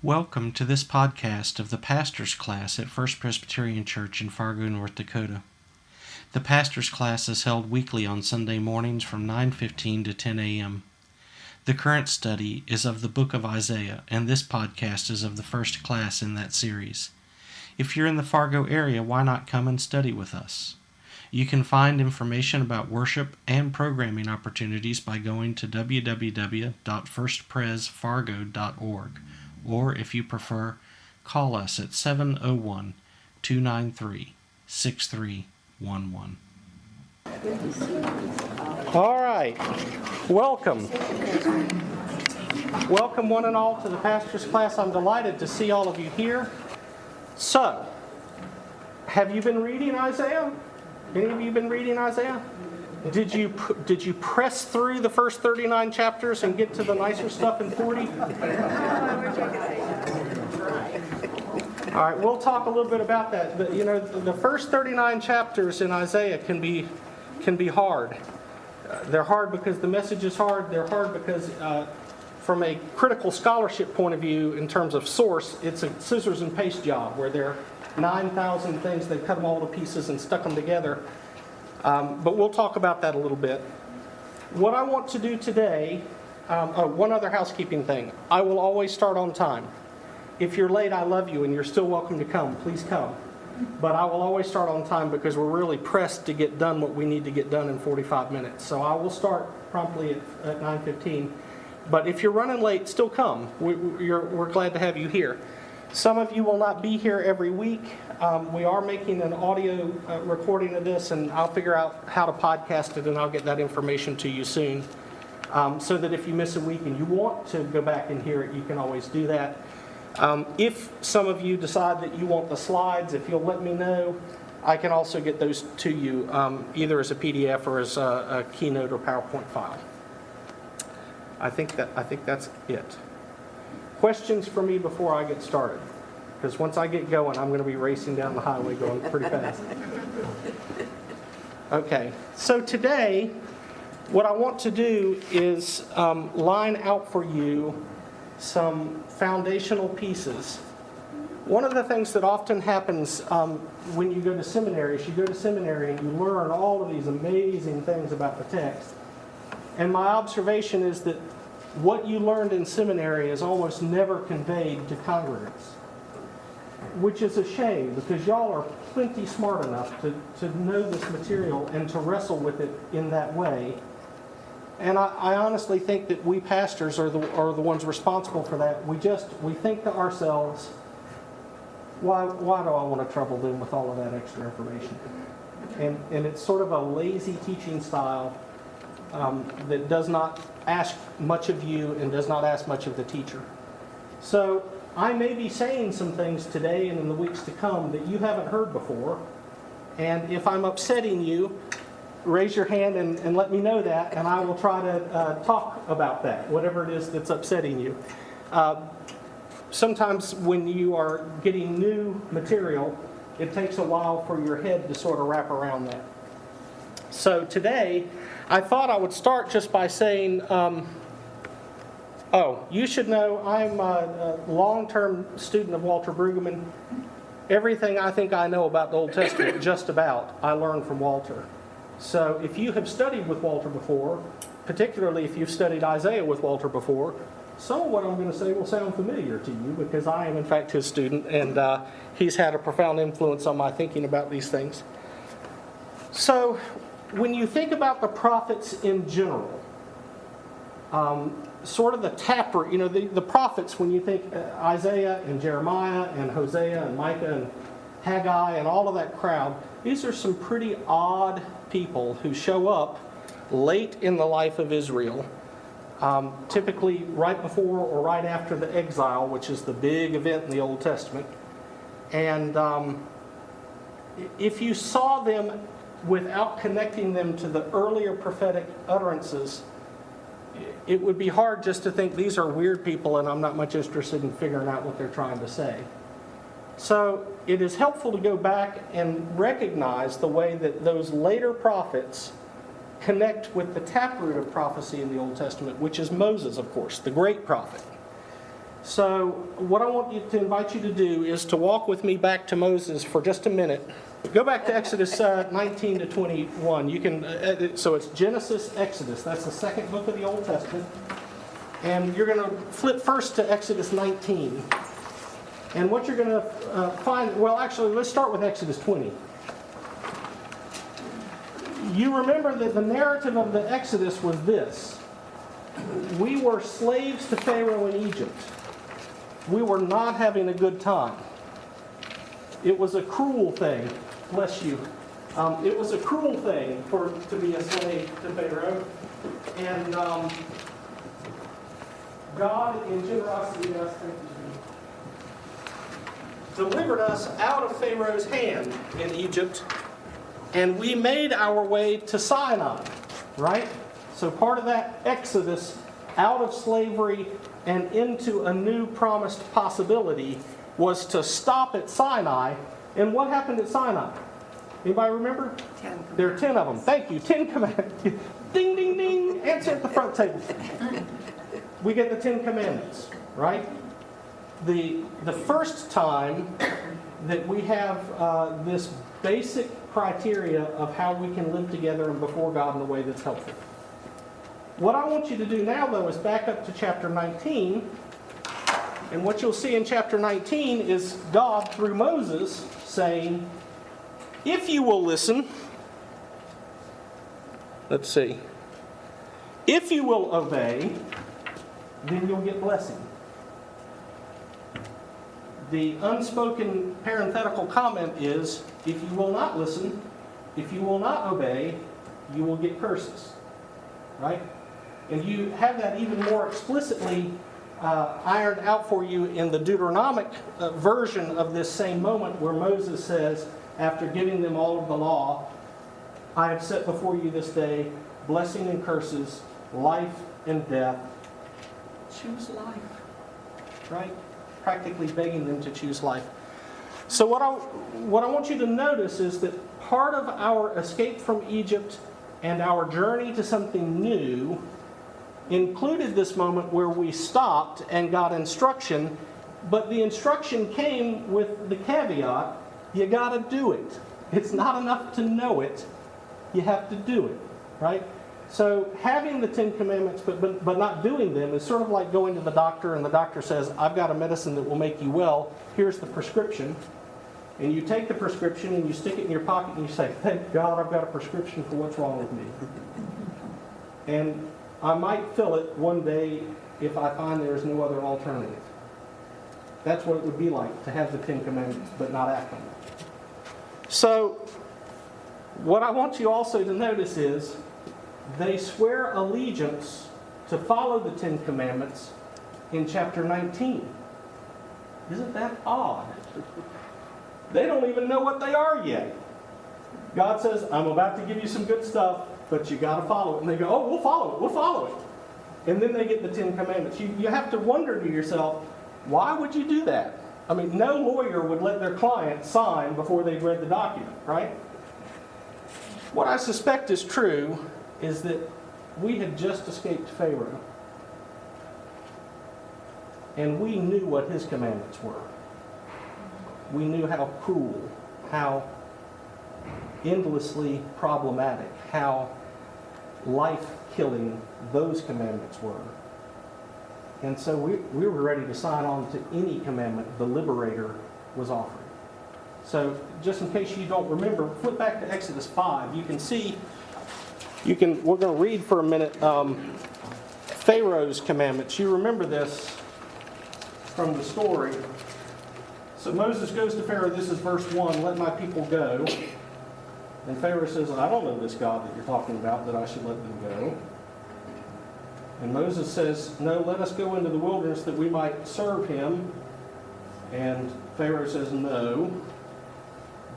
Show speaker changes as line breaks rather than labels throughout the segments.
Welcome to this podcast of the pastor's class at First Presbyterian Church in Fargo, North Dakota. The pastor's class is held weekly on Sunday mornings from 9:15 to 10 a.m. The current study is of the book of Isaiah, and this podcast is of the first class in that series. If you're in the Fargo area, why not come and study with us? You can find information about worship and programming opportunities by going to www.firstpresfargo.org. Or, if you prefer, call us at 701-293-6311. All right. Welcome. Welcome one and all to the pastor's class. I'm delighted to see all of you here. So, have you been reading Isaiah? Any of you been reading Isaiah? Did you press through the first 39 chapters and get to the nicer stuff in 40? All right, we'll talk a little bit about that. But, the first 39 chapters in Isaiah can be hard. They're hard because the message is hard. They're hard because from a critical scholarship point of view, in terms of source, it's a scissors and paste job where there are 9,000 things. They cut them all to pieces and stuck them together. But we'll talk about that a little bit. What I want to do today, one other housekeeping thing. I will always start on time. If you're late, I love you, and you're still welcome to come. Please come. But I will always start on time because we're really pressed to get done what we need to get done in 45 minutes. So I will start promptly at 9:15. But if you're running late, still come. We're glad to have you here. Some of you will not be here every week. We are making an audio recording of this, and I'll figure out how to podcast it, and I'll get that information to you soon. So that if you miss a week and you want to go back and hear it, you can always do that. If some of you decide that you want the slides, if you'll let me know, I can also get those to you, either as a PDF or as a Keynote or PowerPoint file. I think that's it. Questions for me before I get started? Because once I get going, I'm going to be racing down the highway going pretty fast. Okay, so today, what I want to do is line out for you some foundational pieces. One of the things that often happens when you go to seminary is you go to seminary and you learn all of these amazing things about the text. And my observation is that what you learned in seminary is almost never conveyed to congregants, which is a shame because y'all are plenty smart enough to know this material and to wrestle with it in that way. And I honestly think that we pastors are the ones responsible for that. We think to ourselves, why do I want to trouble them with all of that extra information? And it's sort of a lazy teaching style that does not ask much of you and does not ask much of the teacher. So I may be saying some things today and in the weeks to come that you haven't heard before. And if I'm upsetting you, raise your hand and let me know that, and I will try to talk about that, whatever it is that's upsetting you. Sometimes when you are getting new material, it takes a while for your head to sort of wrap around that. So today, I thought I would start just by saying, you should know I'm a long-term student of Walter Brueggemann. Everything I think I know about the Old Testament, just about, I learned from Walter. So if you have studied with Walter before, particularly if you've studied Isaiah with Walter before, some of what I'm going to say will sound familiar to you because I am in fact his student and he's had a profound influence on my thinking about these things. So when you think about the prophets in general, sort of the taproot, the prophets, when you think Isaiah and Jeremiah and Hosea and Micah and Haggai and all of that crowd, these are some pretty odd people who show up late in the life of Israel, typically right before or right after the exile, which is the big event in the Old Testament. And if you saw them without connecting them to the earlier prophetic utterances, it would be hard just to think these are weird people and I'm not much interested in figuring out what they're trying to say. So it is helpful to go back and recognize the way that those later prophets connect with the taproot of prophecy in the Old Testament, which is Moses, of course, the great prophet. So what I want to invite you to do is to walk with me back to Moses for just a minute. Go back to Exodus 19 to 21. You can. So it's Genesis, Exodus. That's the second book of the Old Testament. And you're going to flip first to Exodus 19. And what you're going to find, well, actually, let's start with Exodus 20. You remember that the narrative of the Exodus was this. We were slaves to Pharaoh in Egypt. We were not having a good time. It was a cruel thing. Bless you. It was a cruel thing to be a slave to Pharaoh. And God, in generosity, delivered us out of Pharaoh's hand in Egypt, and we made our way to Sinai, right? So part of that exodus out of slavery and into a new promised possibility was to stop at Sinai. And what happened at Sinai? Anybody remember?
10.
There are 10 of them. Thank you. 10 commandments. Ding, ding, ding. Answer at the front table. We get the 10 commandments, right? The first time that we have this basic criteria of how we can live together and before God in a way that's helpful. What I want you to do now, though, is back up to chapter 19. And what you'll see in chapter 19 is God, through Moses, saying, if you will listen, let's see, if you will obey, then you'll get blessing. The unspoken parenthetical comment is, if you will not listen, if you will not obey, you will get curses. Right? And you have that even more explicitly ironed out for you in the Deuteronomic version of this same moment, where Moses says, after giving them all of the law, I have set before you this day blessing and curses, life and death. Choose life. Right? Practically begging them to choose life. So what I want you to notice is that part of our escape from Egypt and our journey to something new included this moment where we stopped and got instruction, but the instruction came with the caveat, you got to do it. It's not enough to know it, you have to do it, right? So having the 10 commandments but not doing them is sort of like going to the doctor and the doctor says, I've got a medicine that will make you well, here's the prescription. And you take the prescription and you stick it in your pocket and you say, thank God I've got a prescription for what's wrong with me. And I might fill it one day if I find there is no other alternative. That's what it would be like to have the 10 commandments but not act on them. So what I want you also to notice is they swear allegiance to follow the 10 commandments in chapter 19. Isn't that odd? They don't even know what they are yet. God says, I'm about to give you some good stuff, but you got to follow it. And they go, oh, we'll follow it. And then they get the 10 commandments. You have to wonder to yourself, why would you do that? I mean, no lawyer would let their client sign before they've read the document, right? What I suspect is true is that we had just escaped Pharaoh. And we knew what his commandments were. We knew how cruel, how endlessly problematic, how life-killing those commandments were. And so we were ready to sign on to any commandment the liberator was offering. So just in case you don't remember, flip back to Exodus 5. You can see, we're going to read for a minute Pharaoh's commandments. You remember this from the story. So Moses goes to Pharaoh, this is verse 1, let my people go. And Pharaoh says, I don't know this God that you're talking about, that I should let them go. And Moses says, no, let us go into the wilderness that we might serve him. And Pharaoh says, no,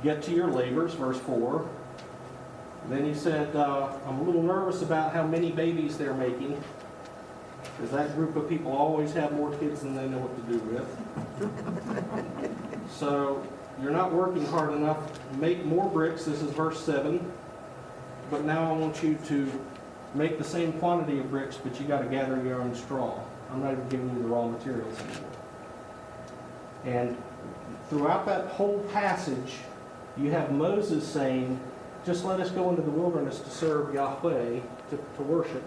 get to your labors, verse 4. Then he said, I'm a little nervous about how many babies they're making, because that group of people always have more kids than they know what to do with. So you're not working hard enough. Make more bricks. This is verse 7. But now I want you to make the same quantity of bricks, but you got to gather your own straw. I'm not even giving you the raw materials anymore. And throughout that whole passage, you have Moses saying, just let us go into the wilderness to serve Yahweh, to worship.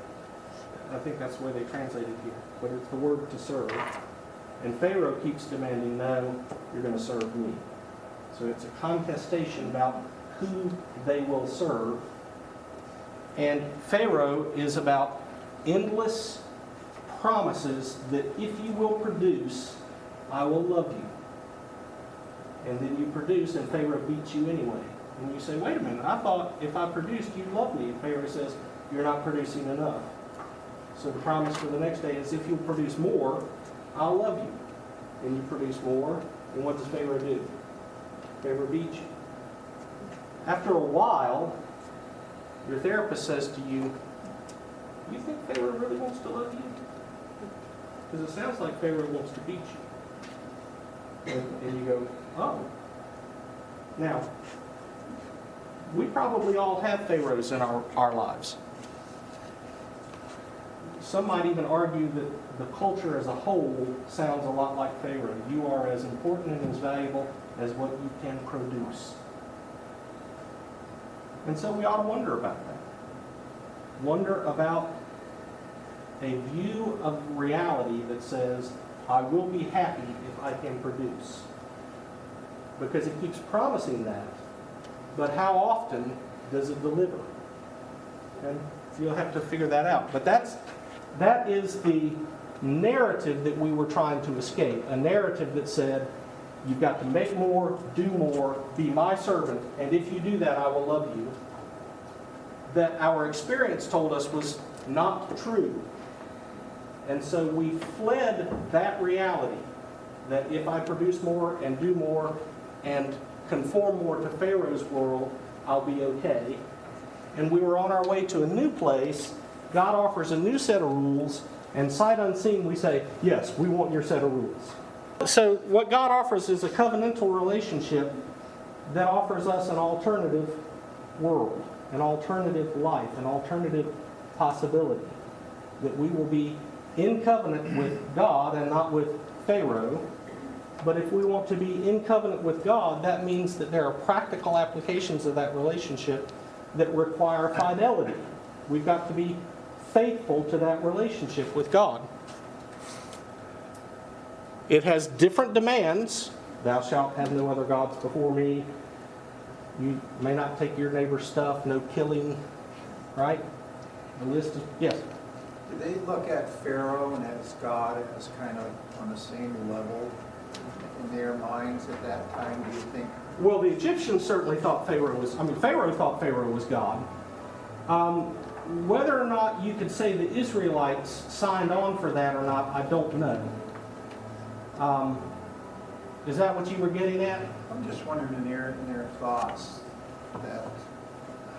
I think that's the way they translate it here. But it's the word to serve. And Pharaoh keeps demanding, no, you're going to serve me. So it's a contestation about who they will serve. And Pharaoh is about endless promises that if you will produce, I will love you. And then you produce and Pharaoh beats you anyway. And you say, wait a minute, I thought if I produced, you'd love me. And Pharaoh says, you're not producing enough. So the promise for the next day is if you'll produce more, I'll love you. And you produce more, and what does Pharaoh do? Pharaoh beats you. After a while, your therapist says to you, you think Pharaoh really wants to love you? Because it sounds like Pharaoh wants to beat you. And you go, oh. Now, we probably all have Pharaohs in our lives. Some might even argue that the culture as a whole sounds a lot like Pharaoh. You are as important and as valuable as what you can produce. And so we ought to wonder about that. Wonder about a view of reality that says, I will be happy if I can produce. Because it keeps promising that. But how often does it deliver? And you'll have to figure that out. But that is the narrative that we were trying to escape. A narrative that said, you've got to make more, do more, be my servant, and if you do that, I will love you. That our experience told us was not true. And so we fled that reality, that if I produce more and do more and conform more to Pharaoh's world, I'll be okay. And we were on our way to a new place. God offers a new set of rules, and sight unseen we say, yes, we want your set of rules. So what God offers is a covenantal relationship that offers us an alternative world, an alternative life, an alternative possibility. That we will be in covenant with God and not with Pharaoh. But if we want to be in covenant with God, that means that there are practical applications of that relationship that require fidelity. We've got to be faithful to that relationship with God. It has different demands. Thou shalt have no other gods before me. You may not take your neighbor's stuff. No killing. Right? The list of... Yes?
Do they look at Pharaoh and as God as kind of on the same level in their minds at that time, do you think?
Well, the Egyptians certainly thought Pharaoh was... Pharaoh thought Pharaoh was God. Whether or not you could say the Israelites signed on for that or not, I don't know. Is that what you were getting at?
I'm just wondering in their thoughts that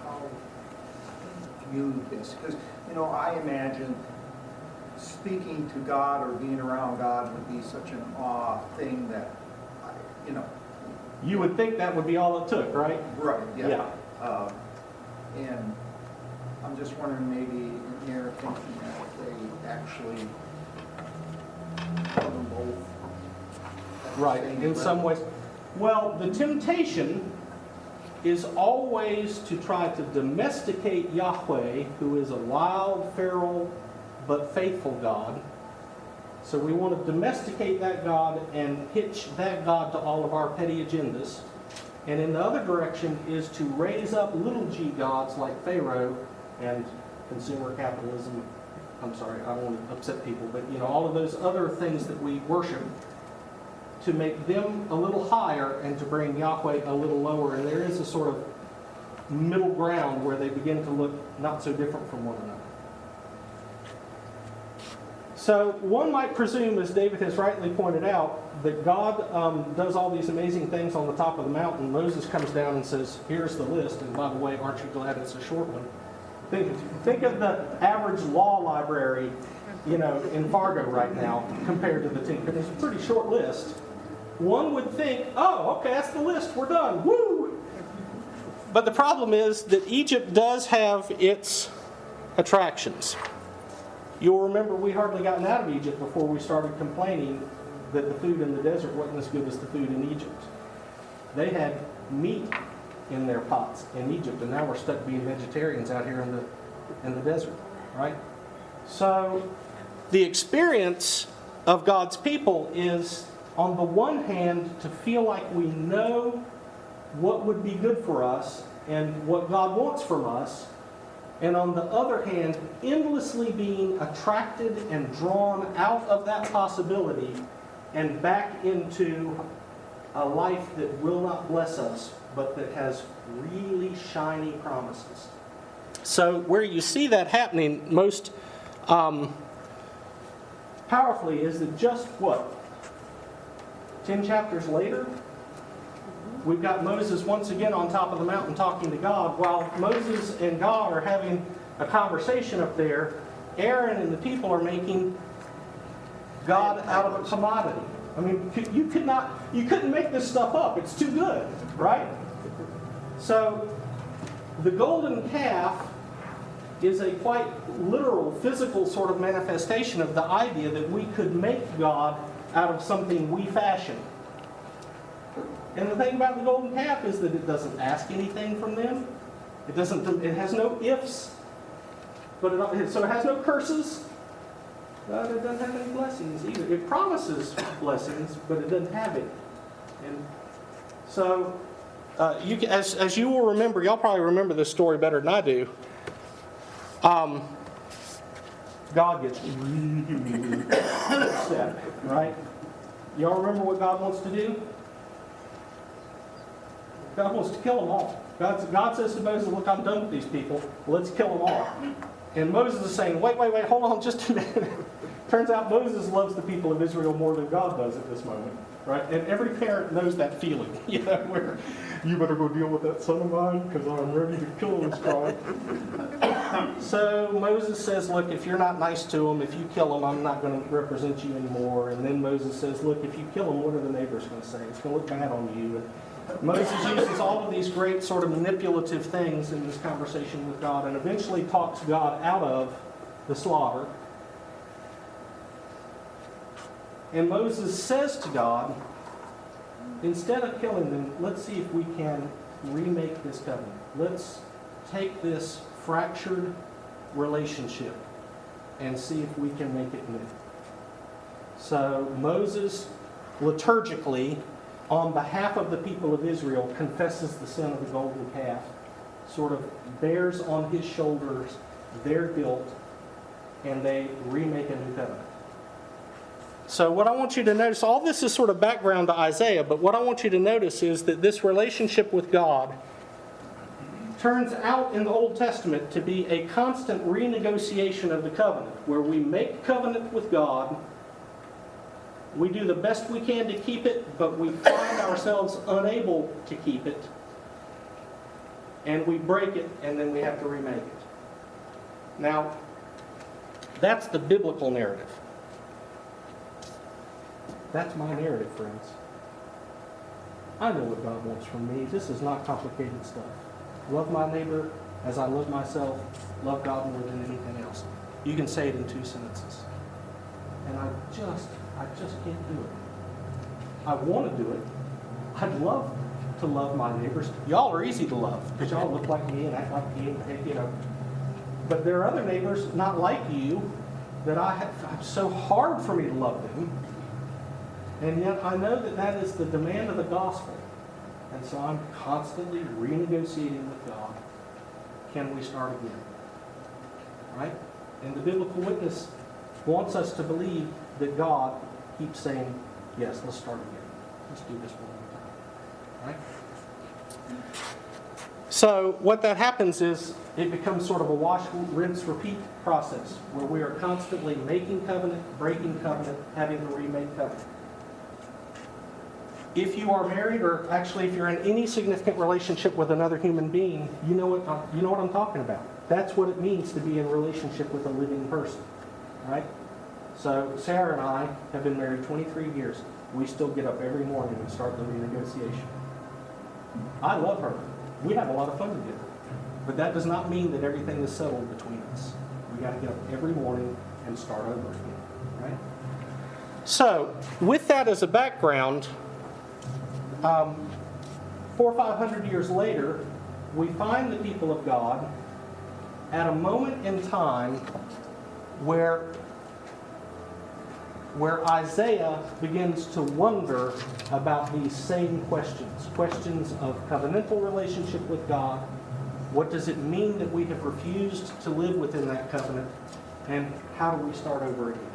how they view this. Because, I imagine speaking to God or being around God would be such an awe thing that,
You would think that would be all it took, right?
Right, yeah.
Yeah.
And I'm just wondering maybe in their thinking that they actually have them both.
Right, in some ways. Well, the temptation is always to try to domesticate Yahweh, who is a wild, feral, but faithful God. So we want to domesticate that God and hitch that God to all of our petty agendas. And in the other direction is to raise up little g gods like Pharaoh and consumer capitalism. I'm sorry, I don't want to upset people, but all of those other things that we worship, to make them a little higher and to bring Yahweh a little lower. And there is a sort of middle ground where they begin to look not so different from one another. So one might presume, as David has rightly pointed out, that God does all these amazing things on the top of the mountain. Moses comes down and says, here's the list. And by the way, aren't you glad it's a short one? Think of the average law library, in Fargo right now compared to the 10. It's a pretty short list. One would think, oh, okay, that's the list. We're done. Woo! But the problem is that Egypt does have its attractions. You'll remember we hardly gotten out of Egypt before we started complaining that the food in the desert wasn't as good as the food in Egypt. They had meat in their pots in Egypt, and now we're stuck being vegetarians out here in the desert, right? So the experience of God's people is, on the one hand, to feel like we know what would be good for us and what God wants from us, and on the other hand, endlessly being attracted and drawn out of that possibility and back into a life that will not bless us, but that has really shiny promises. So where you see that happening most powerfully is that just 10 chapters later, we've got Moses once again on top of the mountain talking to God. While Moses and God are having a conversation up there, Aaron and the people are making God out of a commodity. I mean, you couldn't make this stuff up. It's too good, right? So the golden calf is a quite literal, physical sort of manifestation of the idea that we could make God out of something we fashion. And the thing about the golden calf is that it doesn't ask anything from them. It has no ifs, so it has no curses. But it doesn't have any blessings either. It promises blessings, but it doesn't have it. And so, as you will remember, y'all probably remember this story better than I do. God gets really upset, right? Y'all remember what God wants to do? God wants to kill them all. God says to Moses, look, I'm done with these people. Let's kill them all. And Moses is saying, wait, hold on just a minute. Turns out Moses loves the people of Israel more than God does at this moment, right? And every parent knows that feeling, where you better go deal with that son of mine because I'm ready to kill this guy. So Moses says, look, if you're not nice to him, if you kill him, I'm not going to represent you anymore. And then Moses says, look, if you kill him, what are the neighbors going to say? It's going to look bad on you. And Moses uses all of these great sort of manipulative things in this conversation with God and eventually talks God out of the slaughter. And Moses says to God, instead of killing them, let's see if we can remake this covenant. Let's take this fractured relationship and see if we can make it new. So Moses liturgically, on behalf of the people of Israel, confesses the sin of the golden calf, sort of bears on his shoulders their guilt, and they remake a new covenant. So what I want you to notice, all this is sort of background to Isaiah, but what I want you to notice is that this relationship with God turns out in the Old Testament to be a constant renegotiation of the covenant, where we make covenant with God, we do the best we can to keep it, but we find ourselves unable to keep it, and we break it, and then we have to remake it. Now, that's the biblical narrative. That's my narrative, friends. I know what God wants from me. This is not complicated stuff. Love my neighbor as I love myself. Love God more than anything else. You can say it in 2 sentences. And I just can't do it. I want to do it. I'd love to love my neighbors. Y'all are easy to love because y'all look like me and act like me and But there are other neighbors not like you that it's so hard for me to love them. And yet I know that that is the demand of the gospel. And so I'm constantly renegotiating with God. Can we start again? Right? And the biblical witness wants us to believe that God keeps saying, yes, let's start again. Let's do this one more time. Right? So what that happens is it becomes sort of a wash, rinse, repeat process where we are constantly making covenant, breaking covenant, having to remake covenant. If you are married, or actually if you're in any significant relationship with another human being, you know what I'm talking about. That's what it means to be in a relationship with a living person, right? So Sarah and I have been married 23 years. We still get up every morning and start the renegotiation. I love her. We have a lot of fun together. But that does not mean that everything is settled between us. We got to get up every morning and start over again, right? So, with that as a background, 400 or 500 years later, we find the people of God at a moment in time where Isaiah begins to wonder about these same questions of covenantal relationship with God. What does it mean that we have refused to live within that covenant? And how do we start over again?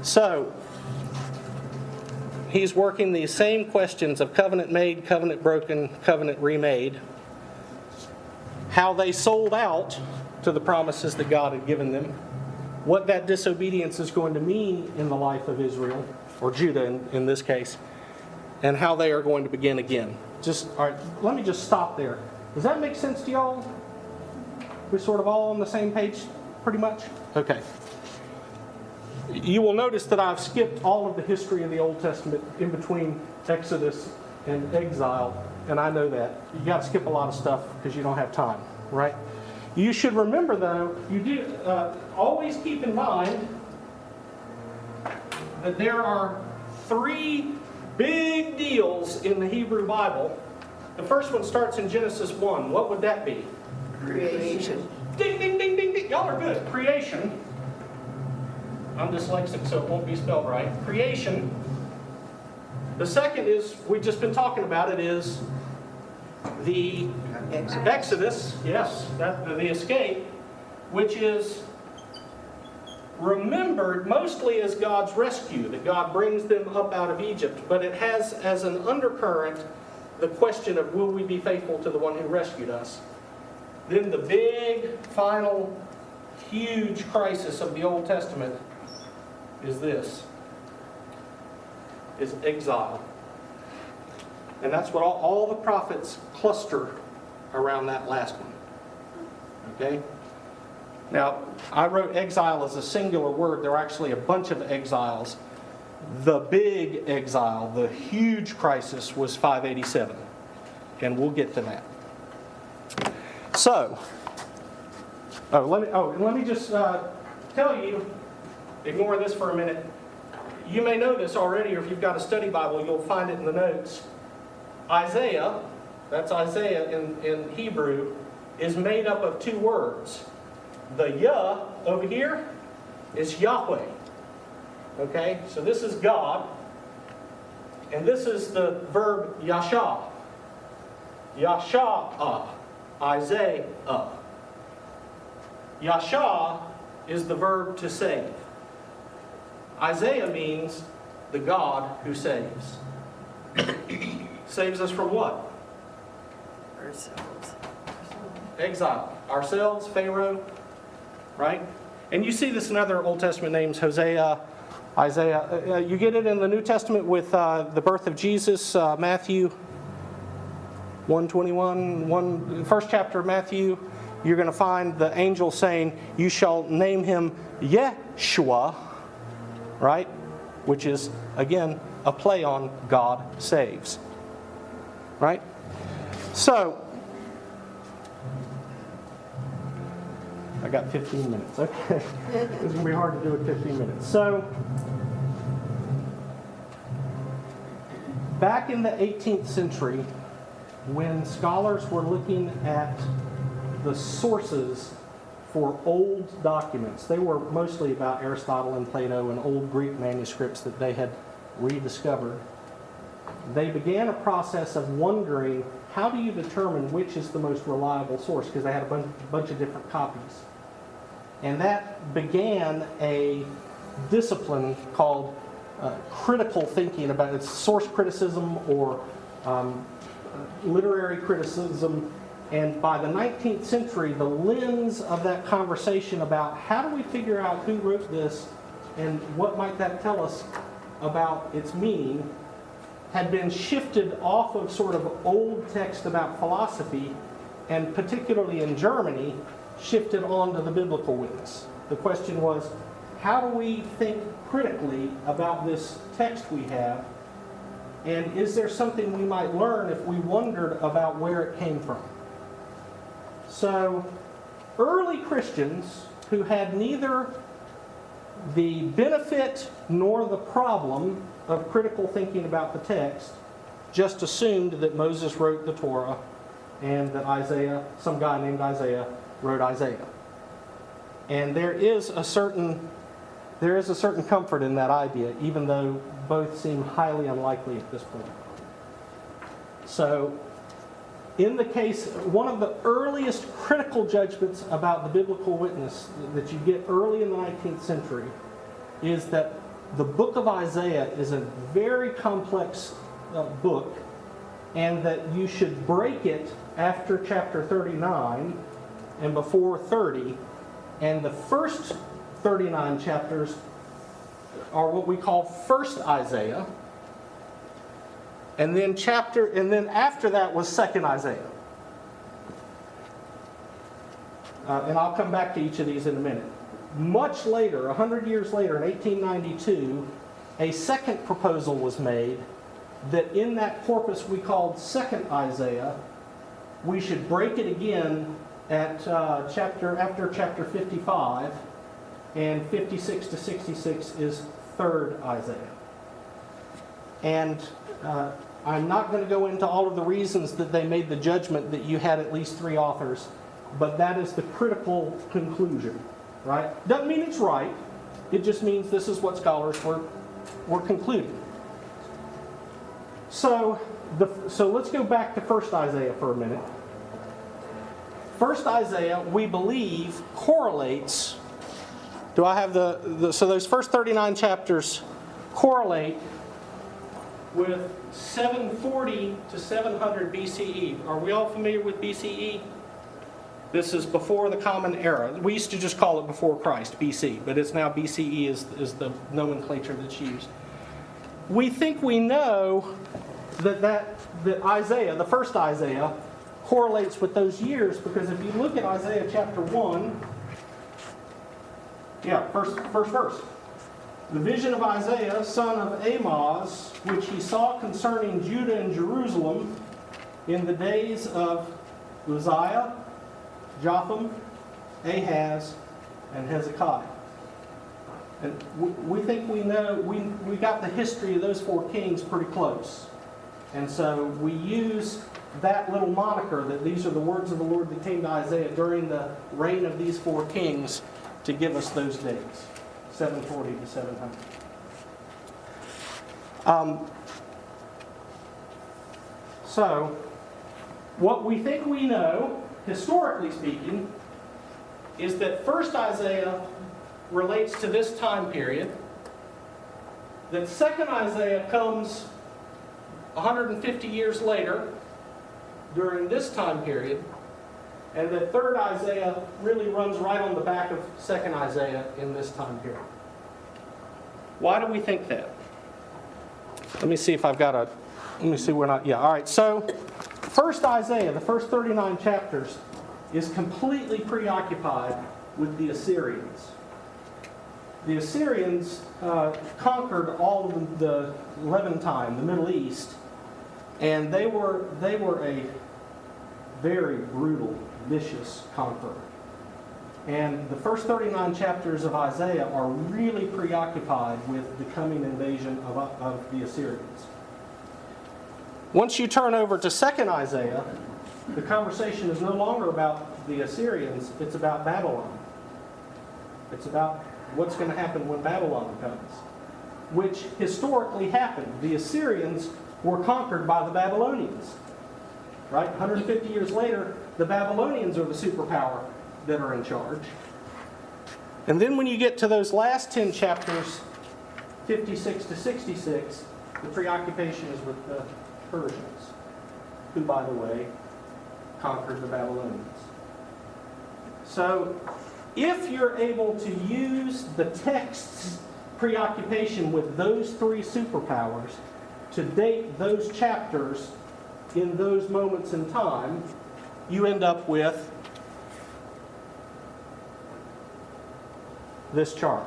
So, he's working these same questions of covenant made, covenant broken, covenant remade. How they sold out to the promises that God had given them. What that disobedience is going to mean in the life of Israel, or Judah in this case. And how they are going to begin again. All right, let me just stop there. Does that make sense to y'all? We're sort of all on the same page, pretty much? Okay. You will notice that I've skipped all of the history of the Old Testament in between Exodus and exile, and I know that. You got to skip a lot of stuff because you don't have time, right? You should remember, though, you do always keep in mind that there are 3 big deals in the Hebrew Bible. The first one starts in Genesis 1. What would that be?
Creation.
Ding, ding, ding, ding, ding. Y'all are good. Creation. I'm dyslexic, so it won't be spelled right. Creation. The second is, we've just been talking about it, is the Exodus. Yes, the escape, which is remembered mostly as God's rescue, that God brings them up out of Egypt. But it has as an undercurrent the question of, will we be faithful to the one who rescued us? Then the big, final, huge crisis of the Old Testament is this, is exile. And that's what all the prophets cluster around that last one. Okay? Now, I wrote exile as a singular word. There are actually a bunch of exiles. The big exile, the huge crisis, was 587. And we'll get to that. So, let me just tell you, ignore this for a minute. You may know this already, or if you've got a study Bible, you'll find it in the notes. Isaiah, that's Isaiah in Hebrew, is made up of 2 words. The Yah over here is Yahweh. Okay, so this is God. And this is the verb Yasha. Yasha, Isaiah. Yasha is the verb to save. Isaiah means the God who saves. Saves us from what?
Ourselves.
Exile. Ourselves, Pharaoh, right? And you see this in other Old Testament names, Hosea, Isaiah. You get it in the New Testament with the birth of Jesus, Matthew 1:21, first chapter of Matthew. You're going to find the angel saying, you shall name him Yeshua, right? Which is, again, a play on God saves. Right? So, I got 15 minutes. Okay. It's going to be hard to do it 15 minutes. So, back in the 18th century, when scholars were looking at the sources for old documents, they were mostly about Aristotle and Plato and old Greek manuscripts that they had rediscovered. They began a process of wondering, how do you determine which is the most reliable source? Because they had a bunch of different copies. And that began a discipline called critical thinking about its source criticism or literary criticism. And by the 19th century, the lens of that conversation about how do we figure out who wrote this and what might that tell us about its meaning had been shifted off of sort of old text about philosophy, and particularly in Germany, shifted onto the biblical witness. The question was, how do we think critically about this text we have, and is there something we might learn if we wondered about where it came from? So, early Christians who had neither the benefit nor the problem of critical thinking about the text, just assumed that Moses wrote the Torah and that Isaiah, some guy named Isaiah, wrote Isaiah. And there is a certain comfort in that idea, even though both seem highly unlikely at this point. So, in the case, one of the earliest critical judgments about the biblical witness that you get early in the 19th century is that the book of Isaiah is a very complex book, and that you should break it after chapter 39 and before 30, and the first 39 chapters are what we call First Isaiah, and then after that was Second Isaiah. And I'll come back to each of these in a minute. Much later, 100 years later, in 1892, a second proposal was made that in that corpus we called Second Isaiah, we should break it again at after chapter 55, and 56 to 66 is Third Isaiah. And I'm not going to go into all of the reasons that they made the judgment that you had at least 3 authors, but that is the critical conclusion, right? Doesn't mean it's right. It just means this is what scholars were concluding. So let's go back to First Isaiah for a minute. First Isaiah, we believe, correlates. Do I have so those first 39 chapters correlate with 740 to 700 BCE. Are we all familiar with BCE? This is before the Common Era. We used to just call it before Christ, BC, but it's now BCE is the nomenclature that's used. We think we know that Isaiah, the first Isaiah, correlates with those years, because if you look at Isaiah chapter 1, first verse. The vision of Isaiah, son of Amoz, which he saw concerning Judah and Jerusalem in the days of Uzziah, Jotham, Ahaz, and Hezekiah. And we think we know, we got the history of those 4 kings pretty close. And so we use that little moniker that these are the words of the Lord that came to Isaiah during the reign of these 4 kings to give us those dates, 740 to 700. So, what we think we know, historically speaking, is that First Isaiah relates to this time period, that Second Isaiah comes 150 years later, during this time period, and that Third Isaiah really runs right on the back of Second Isaiah in this time period. Why do we think that? Let me see if I've got all right, so First Isaiah, the first 39 chapters, is completely preoccupied with the Assyrians. The Assyrians conquered all of the Levantine, the Middle East, and they were a very brutal, vicious conqueror. And the first 39 chapters of Isaiah are really preoccupied with the coming invasion of the Assyrians. Once you turn over to Second Isaiah, the conversation is no longer about the Assyrians, it's about Babylon. It's about what's going to happen when Babylon comes, which historically happened. The Assyrians were conquered by the Babylonians. Right? 150 years later, the Babylonians are the superpower that are in charge. And then when you get to those last 10 chapters, 56 to 66, the preoccupation is with the Persians, who, by the way, conquered the Babylonians. So, if you're able to use the text's preoccupation with those 3 superpowers to date those chapters in those moments in time, you end up with this chart.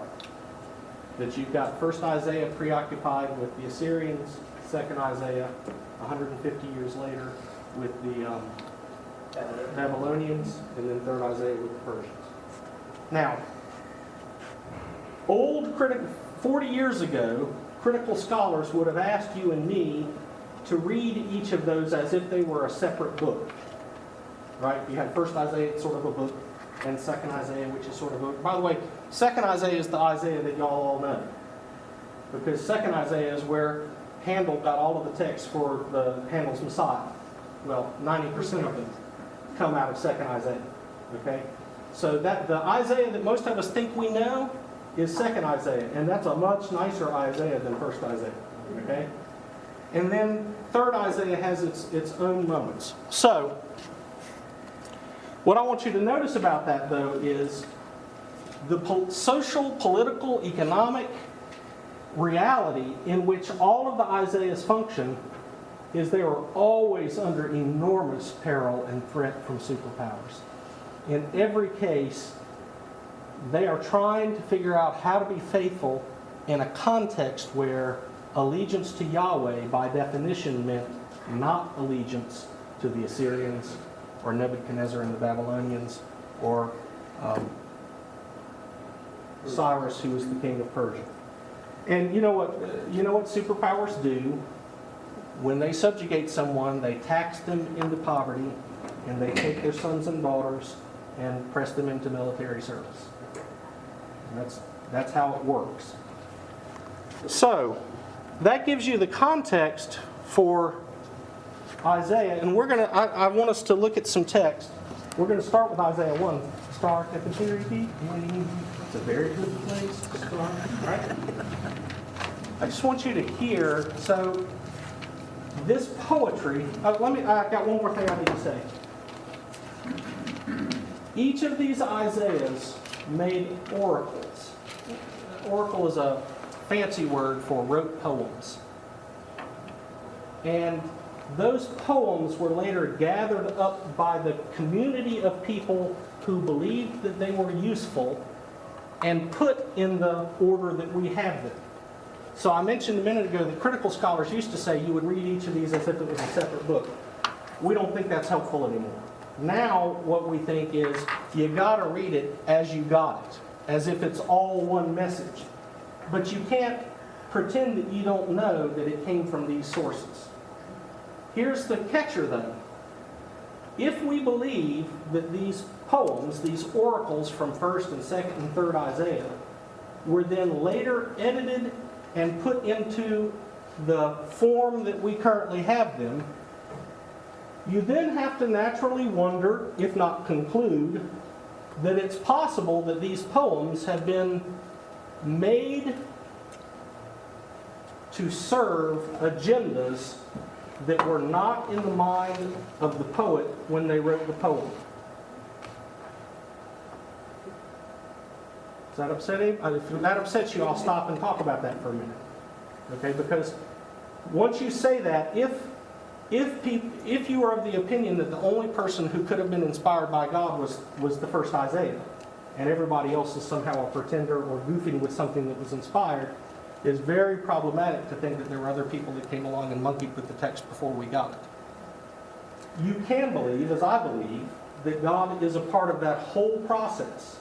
That you've got First Isaiah preoccupied with the Assyrians, Second Isaiah 150 years later with the Babylonians, and then Third Isaiah with the Persians. Now, 40 years ago, critical scholars would have asked you and me to read each of those as if they were a separate book. Right? You had First Isaiah, it's sort of a book, and Second Isaiah, which is sort of a book. By the way, Second Isaiah is the Isaiah that y'all all know. Because Second Isaiah is where Handel got all of the text for Handel's Messiah. Well, 90% of them come out of Second Isaiah. Okay? So that the Isaiah that most of us think we know is Second Isaiah, and that's a much nicer Isaiah than First Isaiah. Okay? And then Third Isaiah has its own moments. So, what I want you to notice about that, though, is the social, political, economic reality in which all of the Isaiahs function is they are always under enormous peril and threat from superpowers. In every case, they are trying to figure out how to be faithful in a context where allegiance to Yahweh, by definition, meant not allegiance to the Assyrians or Nebuchadnezzar and the Babylonians or Cyrus, who was the king of Persia. And you know what superpowers do? When they subjugate someone, they tax them into poverty, and they take their sons and daughters and press them into military service. And that's how it works. So, that gives you the context for Isaiah, and I want us to look at some text. We're going to start with Isaiah 1. Start at the very beginning. It's a very good place to start. Right? I just want you to hear, so this poetry, I got one more thing I need to say. Each of these Isaiahs made oracles. Oracle is a fancy word for wrote poems. And those poems were later gathered up by the community of people who believed that they were useful and put in the order that we have them. So I mentioned a minute ago that critical scholars used to say you would read each of these as if it was a separate book. We don't think that's helpful anymore. Now what we think is you got to read it as you got it, as if it's all one message. But you can't pretend that you don't know that it came from these sources. Here's the catcher, though. If we believe that these poems, these oracles from 1st and 2nd and 3rd Isaiah, were then later edited and put into the form that we currently have them, you then have to naturally wonder, if not conclude, that it's possible that these poems have been made to serve agendas that were not in the mind of the poet when they wrote the poem. Does that upset anybody? If that upsets you, I'll stop and talk about that for a minute. Okay, because once you say that, if you are of the opinion that the only person who could have been inspired by God was the first Isaiah, and everybody else is somehow a pretender or goofing with something that was inspired, it's very problematic to think that there were other people that came along and monkeyed with the text before we got it. You can believe, as I believe, that God is a part of that whole process.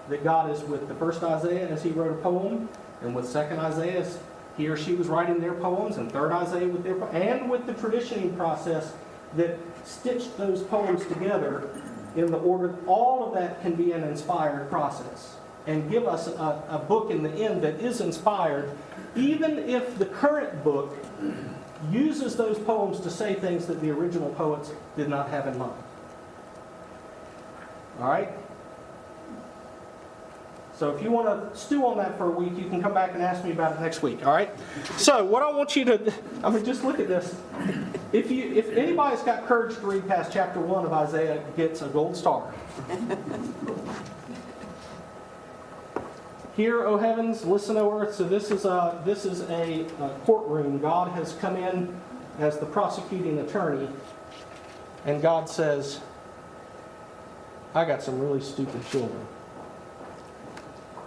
That God is with the first Isaiah as he wrote a poem, and with second Isaiah as he or she was writing their poems, and third Isaiah with their poems, and with the traditioning process that stitched those poems together in the order. All of that can be an inspired process and give us a book in the end that is inspired, even if the current book uses those poems to say things that the original poets did not have in mind. All right? So if you want to stew on that for a week, you can come back and ask me about it next week. All right? So what I want you to, just look at this. If anybody's got courage to read past chapter 1 of Isaiah, gets a gold star. Hear, O heavens, listen, O earth. So this is a courtroom. God has come in as the prosecuting attorney, and God says, I got some really stupid children.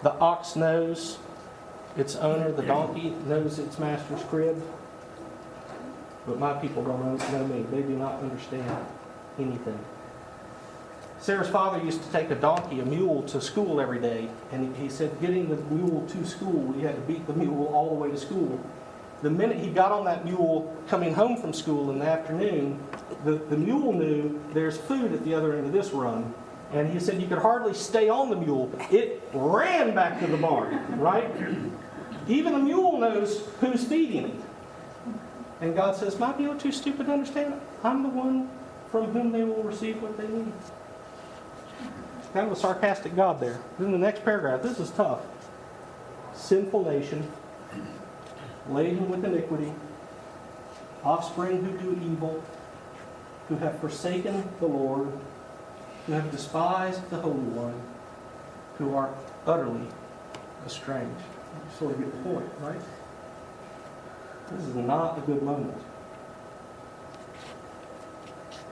The ox knows its owner, the donkey knows its master's crib, but my people don't know me. They do not understand anything. Sarah's father used to take a donkey, a mule, to school every day. And he said getting the mule to school, he had to beat the mule all the way to school. The minute he got on that mule coming home from school in the afternoon, the mule knew there's food at the other end of this run. And he said you could hardly stay on the mule. It ran back to the barn, right? Even a mule knows who's feeding it. And God says, my mule too stupid to understand? I'm the one from whom they will receive what they need. Kind of a sarcastic God there. Then the next paragraph, this is tough. Sinful nation, laden with iniquity, offspring who do evil, who have forsaken the Lord, who have despised the Holy One, who are utterly estranged. You sort of get the point, right? This is not a good moment.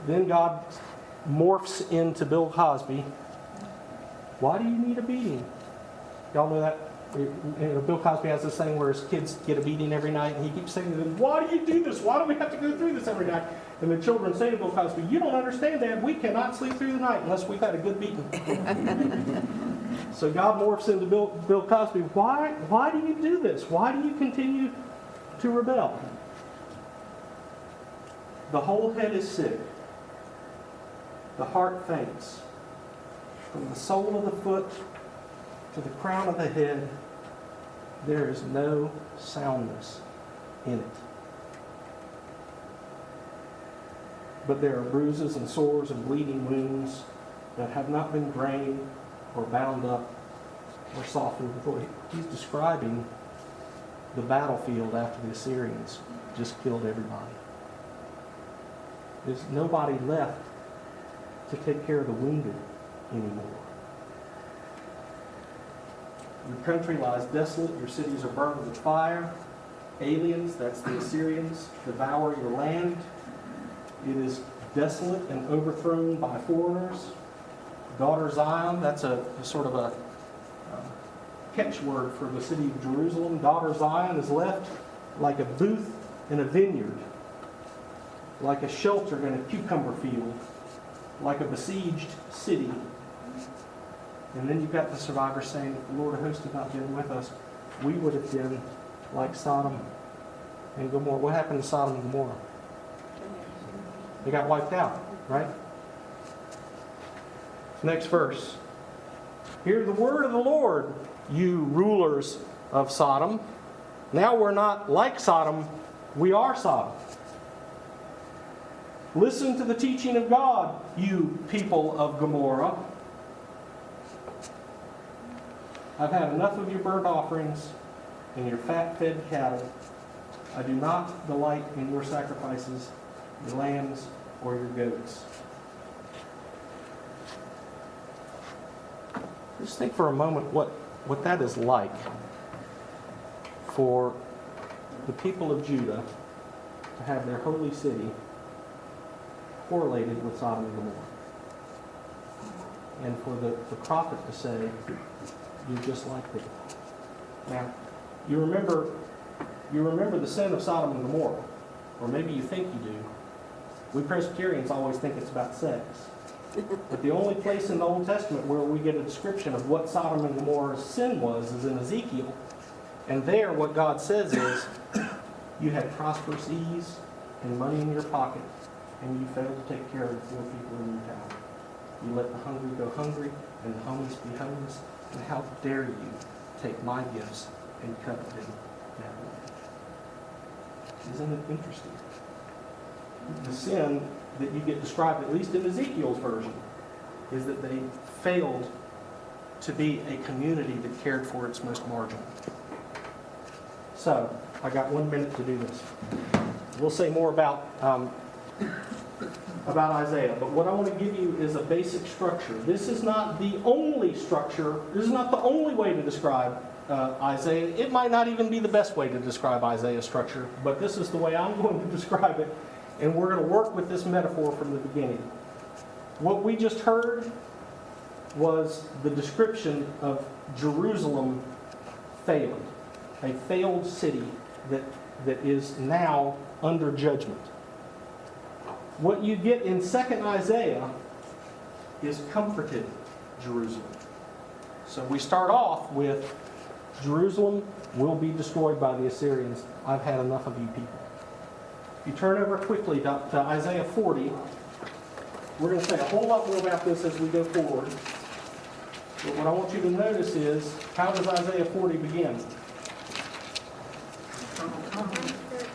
Then God morphs into Bill Cosby. Why do you need a beating? Y'all know that? Bill Cosby has this thing where his kids get a beating every night, and he keeps saying to them, why do you do this? Why do we have to go through this every night? And the children say to Bill Cosby, you don't understand, Dad. We cannot sleep through the night unless we've had a good beating. So God morphs into Bill Cosby. Why do you do this? Why do you continue to rebel? The whole head is sick. The heart faints. From the sole of the foot to the crown of the head, there is no soundness in it. But there are bruises and sores and bleeding wounds that have not been drained or bound up or softened with oil. He's describing the battlefield after the Assyrians just killed everybody. There's nobody left to take care of the wounded anymore. Your country lies desolate, your cities are burned with fire. Aliens, that's the Assyrians, devour your land. It is desolate and overthrown by foreigners. Daughter Zion, that's a sort of a catchword for the city of Jerusalem. Daughter Zion is left like a booth in a vineyard, like a shelter in a cucumber field, like a besieged city. And then you've got the survivor saying, if the Lord of hosts had not been with us, we would have been like Sodom and Gomorrah. What happened to Sodom and Gomorrah? They got wiped out, right? Next verse. Hear the word of the Lord, you rulers of Sodom. Now we're not like Sodom, we are Sodom. Listen to the teaching of God, you people of Gomorrah. I've had enough of your burnt offerings and your fat-fed cattle. I do not delight in your sacrifices, your lambs, or your goats. Just think for a moment what that is like for the people of Judah to have their holy city correlated with Sodom and Gomorrah. And for the prophet to say, you're just like them. Now, you remember the sin of Sodom and Gomorrah, or maybe you think you do. We Presbyterians always think it's about sex. But the only place in the Old Testament where we get a description of what Sodom and Gomorrah's sin was is in Ezekiel. And there what God says is, you had prosperous ease and money in your pocket, and you failed to take care of the poor people in your town. You let the hungry go hungry and the homeless be homeless. And how dare you take my gifts and covet them that way? Isn't it interesting? The sin that you get described, at least in Ezekiel's version, is that they failed to be a community that cared for its most marginal. So, I got 1 minute to do this. We'll say more about Isaiah, but what I want to give you is a basic structure. This is not the only structure, this is not the only way to describe Isaiah. It might not even be the best way to describe Isaiah's structure, but this is the way I'm going to describe it, and we're going to work with this metaphor from the beginning. What we just heard was the description of Jerusalem failing, a failed city that is now under judgment. What you get in 2nd Isaiah is comforted Jerusalem. So we start off with Jerusalem will be destroyed by the Assyrians. I've had enough of you people. If you turn over quickly to Isaiah 40, we're going to say a whole lot more about this as we go forward. But what I want you to notice is, how does Isaiah 40 begin?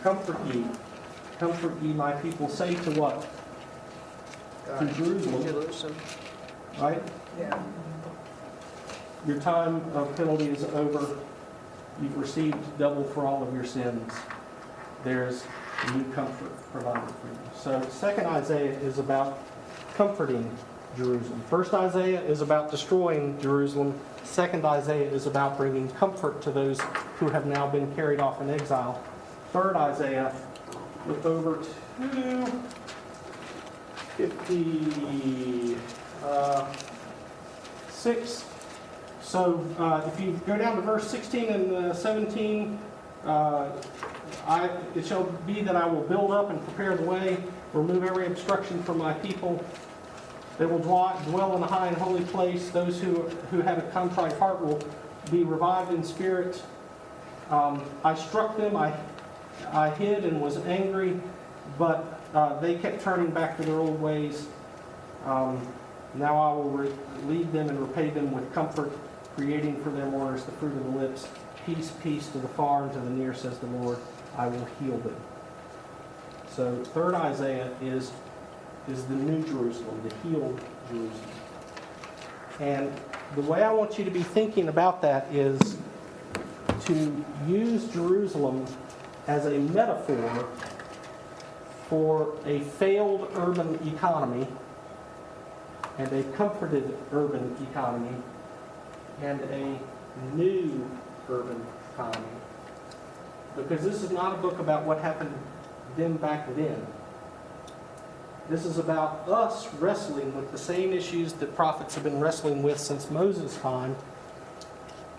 Comfort ye. Comfort ye, my people. Say to what? To Jerusalem.
Jerusalem.
Right?
Yeah.
Your time of penalty is over. You've received double for all of your sins. There's new comfort provided for you. So, second Isaiah is about comforting Jerusalem. First Isaiah is about destroying Jerusalem. Second Isaiah is about bringing comfort to those who have now been carried off in exile. Third Isaiah, look over to 56. So if you go down to verse 16 and 17, it shall be that I will build up and prepare the way, remove every obstruction from my people. They will dwell in a high and holy place. Those who have a contrite heart will be revived in spirit. I struck them, I hid and was angry, but they kept turning back to their old ways. Now I will lead them and repay them with comfort, creating for their mourners the fruit of the lips. Peace, peace to the far and to the near, says the Lord. I will heal them. So third Isaiah is the new Jerusalem, the healed Jerusalem. And the way I want you to be thinking about that is to use Jerusalem as a metaphor for a failed urban economy and a comforted urban economy and a new urban economy. Because this is not a book about what happened then back then. This is about us wrestling with the same issues that prophets have been wrestling with since Moses' time.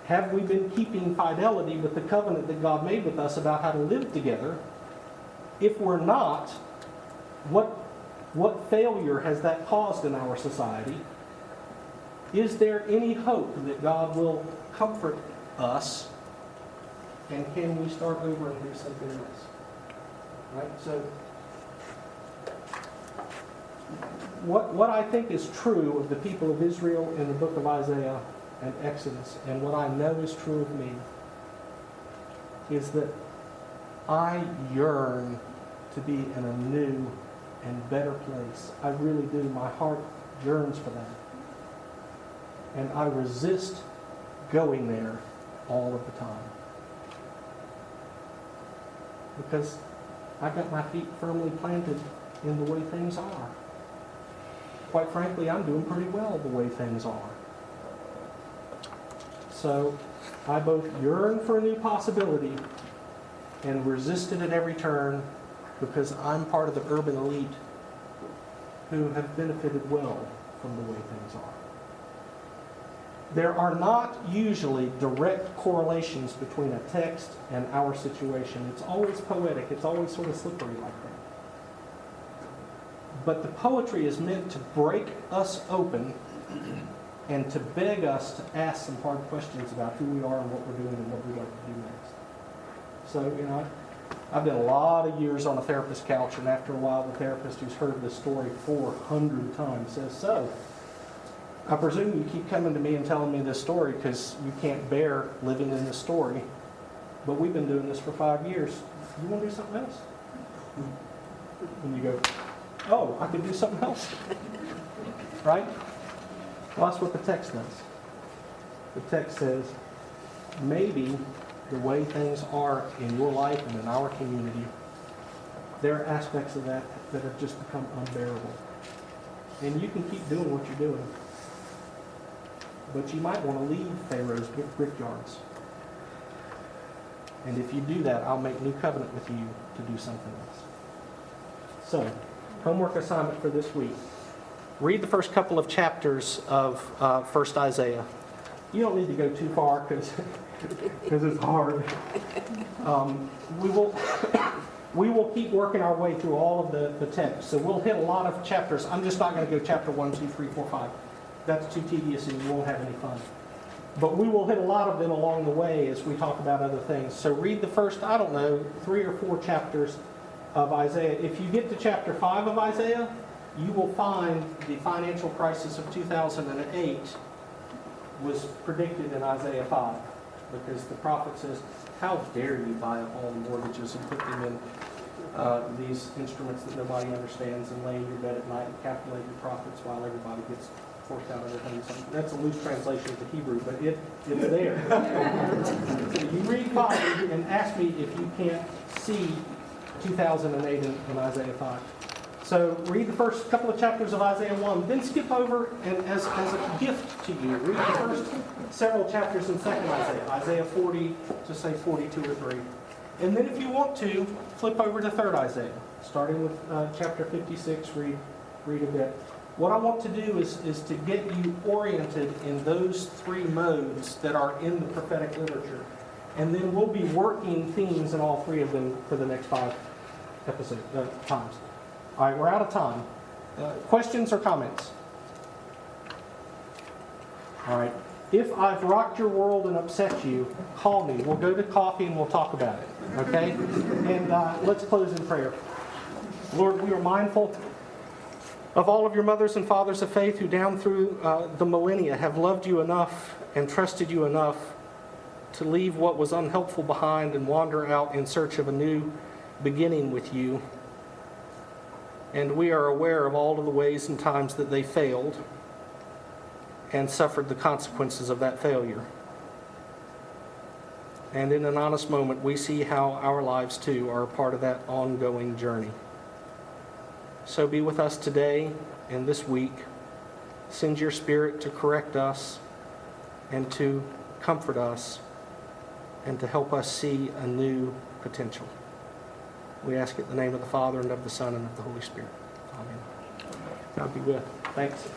Have we been keeping fidelity with the covenant that God made with us about how to live together? If we're not, what failure has that caused in our society? Is there any hope that God will comfort us? And can we start over and do something else? Right? So, what I think is true of the people of Israel in the book of Isaiah and Exodus, and what I know is true of me, is that I yearn to be in a new and better place. I really do. My heart yearns for that. And I resist going there all of the time. Because I've got my feet firmly planted in the way things are. Quite frankly, I'm doing pretty well the way things are. So I both yearn for a new possibility and resist it at every turn because I'm part of the urban elite who have benefited well from the way things are. There are not usually direct correlations between a text and our situation. It's always poetic. It's always sort of slippery like that. But the poetry is meant to break us open and to beg us to ask some hard questions about who we are and what we're doing and what we'd like to do next. So, I've been a lot of years on a therapist's couch, and after a while the therapist who's heard this story 400 times says, so, I presume you keep coming to me and telling me this story because you can't bear living in this story. But we've been doing this for 5 years. You want to do something else? And you go, oh, I could do something else. Right? Well, that's what the text does. The text says, maybe the way things are in your life and in our community, there are aspects of that that have just become unbearable. And you can keep doing what you're doing. But you might want to leave Pharaoh's brickyards. And if you do that, I'll make new covenant with you to do something else. So, homework assignment for this week. Read the first couple of chapters of First Isaiah. You don't need to go too far because it's hard. We will keep working our way through all of the text. So we'll hit a lot of chapters. I'm just not going to go chapter 1, 2, 3, 4, 5. That's too tedious and you won't have any fun. But we will hit a lot of them along the way as we talk about other things. So read the first, 3 or 4 chapters of Isaiah. If you get to chapter 5 of Isaiah, you will find the financial crisis of 2008 was predicted in Isaiah 5. Because the prophet says, how dare you buy up all the mortgages and put them in these instruments that nobody understands and lay in your bed at night and calculate your profits while everybody gets forked out everything. So that's a loose translation of the Hebrew, but it's there. So you read 5 and ask me if you can't see 2008 in Isaiah 5. So read the first couple of chapters of Isaiah 1, then skip over and as a gift to you, read the first several chapters in 2nd Isaiah, Isaiah 40 to say 42 or 3. And then if you want to, flip over to 3rd Isaiah, starting with chapter 56, read a bit. What I want to do is to get you oriented in those 3 modes that are in the prophetic literature. And then we'll be working themes in all 3 of them for the next 5 times. All right, we're out of time. Questions or comments? All right. If I've rocked your world and upset you, call me. We'll go to coffee and we'll talk about it. Okay? And let's close in prayer. Lord, we are mindful of all of your mothers and fathers of faith who down through the millennia have loved you enough and trusted you enough to leave what was unhelpful behind and wander out in search of a new beginning with you. And we are aware of all of the ways and times that they failed and suffered the consequences of that failure. And in an honest moment, we see how our lives too are a part of that ongoing journey. So be with us today and this week. Send your Spirit to correct us and to comfort us and to help us see a new potential. We ask it in the name of the Father, and of the Son, and of the Holy Spirit. Amen. God be with. Thanks.